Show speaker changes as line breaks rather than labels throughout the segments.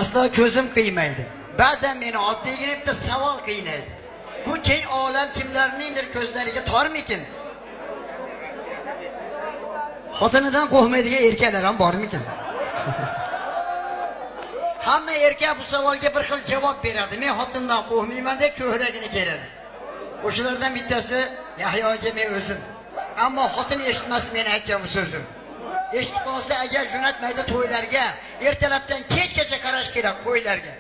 asla ko'zim qiymaydi. Ba'zan meni oddiy giribdi savol qiynaydi. Bu keng olam kimlarningdir ko'zlariga tormikin? Xotinidan qo'rqmaydigan erkaklar ham bormikin? Hamma erkak bu savolga bir xil javob beradi. Men xotindan qo'rqmayman deb ko'kragini keradi. O'shalardan bittasi Yahyo aka men o'zim. Ammo xotin eshitmas men aytgan bu so'zim. Eshitib qolsa agar jo'natmaydi to'ylarga, ertalabdan kechgacha qarash kerak qo'ylarga.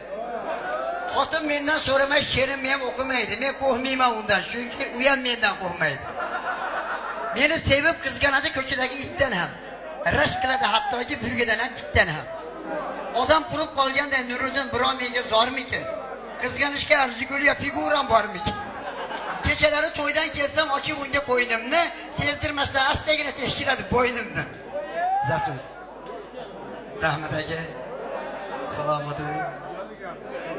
Xotin mendan so'ramay she'rim ham o'qimaydi. Men qo'rqmayman undan, chunki u ham mendan qo'rqmaydi. Meni sevib qizganadi ko'chadagi itdan ham. Rashk qiladi hattoki burgadan ham itdan ham. Odam qurib qolganda Nuriddin birov menga zormikin? Qizganishga arziguliya figuram bormikin? Kechalari to'ydan kelsam ochib unga qo'ynimni, sezdirmasdan astagina tekshiradi bo'ynimni. Zaso'z. Rahmat aka. Salomat bo'ling.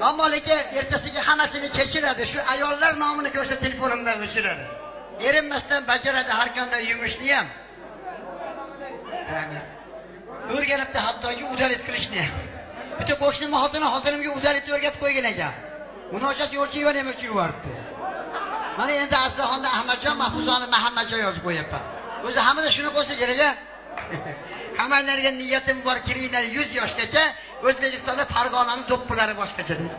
Ammo lekin ertasiga hammasini kechiradi. Shu ayollar nomini ko'rsa telefonimdan o'chiradi. Erinmasdan bajaradi har qanday yumushni ham. Rahmat. O'rganibdi hattoki udalit qilishni ham. Bitta qo'shnim xotinimga udalit o'rgatib qo'ygan ekan. Munojat yo'lchivan ham o'chirib yuboribdi. Mana endi Aslixonda Ahmadjon, Mahfuzoni Muhammadjon yozib qo'yapman. O'zi hammada shuni qo'ysa kerak-a? Hammalarga niyatim bor, kiringlar 100 yoshgacha O'zbekistonda Farg'onani do'ppilari boshqacha deydi.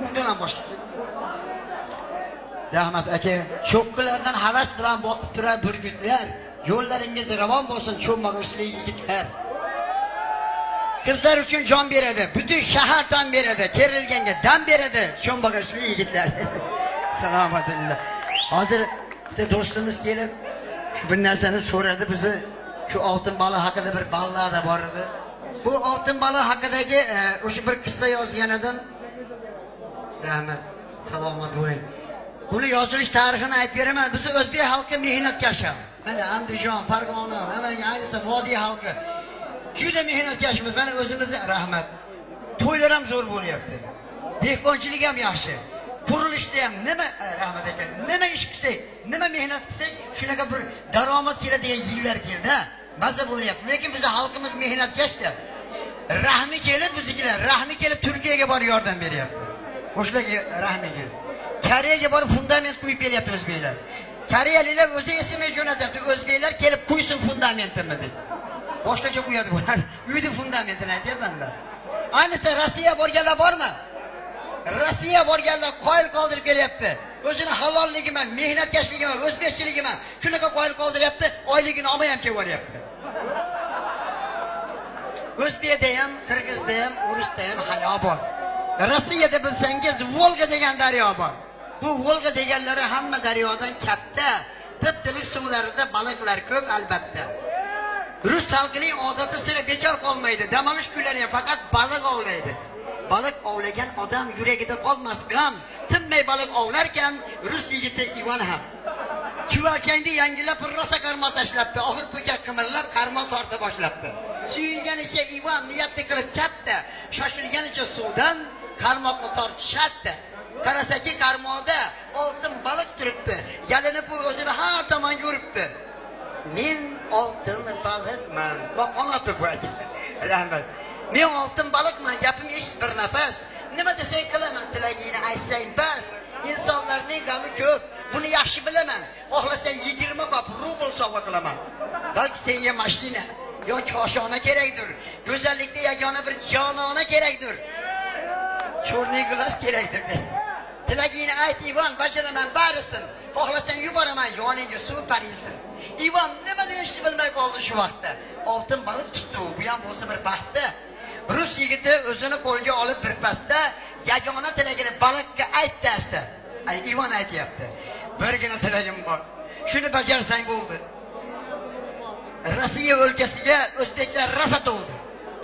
Undan ham boshqacha. Rahmat aka, cho'qqilardan havas bilan boqib turar burgutlar. Yo'llaringiz ravon bo'lsin, cho'mag'ishli yigitlar. Qizlar uchun jon beradi, butun shahar tan beradi, kerilganga dam beradi, cho'mag'ishli yigitlar. Salomatillah. Hozir bitta do'stimiz kelib bir narsani so'radi bizni. Shu oltin baliq haqida bir ballada bor edi. Bu oltin baliq haqidagi o'sha bir qissa yozgan edim. Rahmat. Salomat bo'ling. Buni yozilish tarixini aytib beraman. Biz o'zbek xalqi mehnatkash. Mana Andijon, Farg'ona, Namangan, ayniqsa vodiy xalqi juda mehnatkashmiz. Mana o'zimizda rahmat. To'ylar ham zo'r bo'lyapti. Dehqonchilik ham yaxshi. Qurilishda ham nima rahmat aka, nima ish qilsak, nima mehnat qilsak, shunaqa bir daromad keladigan yillar keldi. Maza bo'lyapti. Lekin bizning xalqimiz mehnatkashda. Rahmi kelib biznikilar, rahmi kelib Turkiyaga borib yordam beryapti. O'shalarga rahmi kelib. Koreyaga borib fundament qo'yib beryapti o'zbeklar. Koreyaliklar o'zi esimay jo'natyapti. O'zbeklar kelib qo'ysin fundamentini deb. Boshqacha qo'yadi bular. Uyning fundamentini aytyapman-da. Ayniqsa Rossiya borganlar bormi? Rossiya borganlar qoyil qoldirib kelyapti. O'zini halolligiman, mehnatkashligiman, o'zbekchiligiman shunaqa qoyil qoldiryapti, oyligini olmay ham kelyapti. O'zbekda ham, Qirg'izda ham, Rusda ham hayo bor. Rossiyada bilsangiz Volga degan daryo bor. Bu Volga deganlari hamma daryodan katta. Tip-tiniq suvlarida baliqlar ko'p albatta. Rus xalqining odati sira bekor qolmaydi. Dam olish kunlari faqat baliq ovlaydi. Baliq ovlagan odam yuragida qolmas g'am. Tinmay baliq ovlarkan Rus yigiti Ivan ham. Chuvalchangni yangilab rosa qarmoq tashlabdi. Oxir po'kat qimirlab qarmoq torta boshlabdi. Suyunganicha Ivan niyatni qilib katta, shoshilganicha suvdan qarmoqni tortishatdi. Qarasaki qarmoqda oltin baliq turibdi. Yalinib bu o'zini har tomon yuribdi. Men oltin baliqman. Bak qanoti bu ekan. Rahmat. Men oltin baliqman, gapim eshit bir nafas. Nima desang qilaman, tilagingni aytsang bas. Insonlarning g'ami ko'p. Buni yaxshi bilaman. Xohlasang 20 qop rubl sovg'a qilaman. Balki senga mashina yoki oshona kerakdir. Go'zallikda yagona bir jonona kerakdir. Cho'rni glas kerakdir. Tilagingni ayt Ivan, bajaraman barisin. Xohlasang yuboraman yoningga suv parilsin. Ivan nima deyishni bilmay qoldi shu vaqtda. Oltin baliq tutdi u, bu ham bo'lsa bir baxtda. Rus yigiti o'zini qo'lga olib bir pasda yagona tilagini baliqqa aytdi asta. Ay Ivan aytayapti. Birgina tilagim bor. Shuni bajarsang bo'ldi. Rossiya o'lkasiga o'zbeklar rosa to'ldi.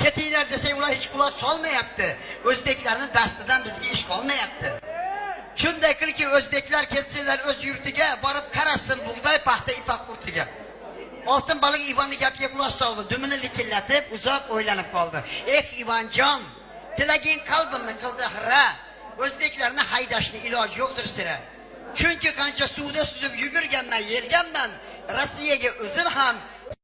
Ketinglar desang ular hech quloq solmayapti. O'zbeklarning dastidan bizga ish qolmayapti. Shunday qilki o'zbeklar ketsinlar o'z yurtiga, borib qarasin bug'doy paxta ipak qurtiga. Oltin baliq Ivanning gapiga quloq soldi, dumini likillatib uzoq o'ylanib qoldi. Ivanjon, tilaging qalbimni qildi xira. O'zbeklarni haydashni iloji yo'qdir sira. Chunki qancha suvda suzib yugurganman, yerganman. Rossiyaga o'zim ham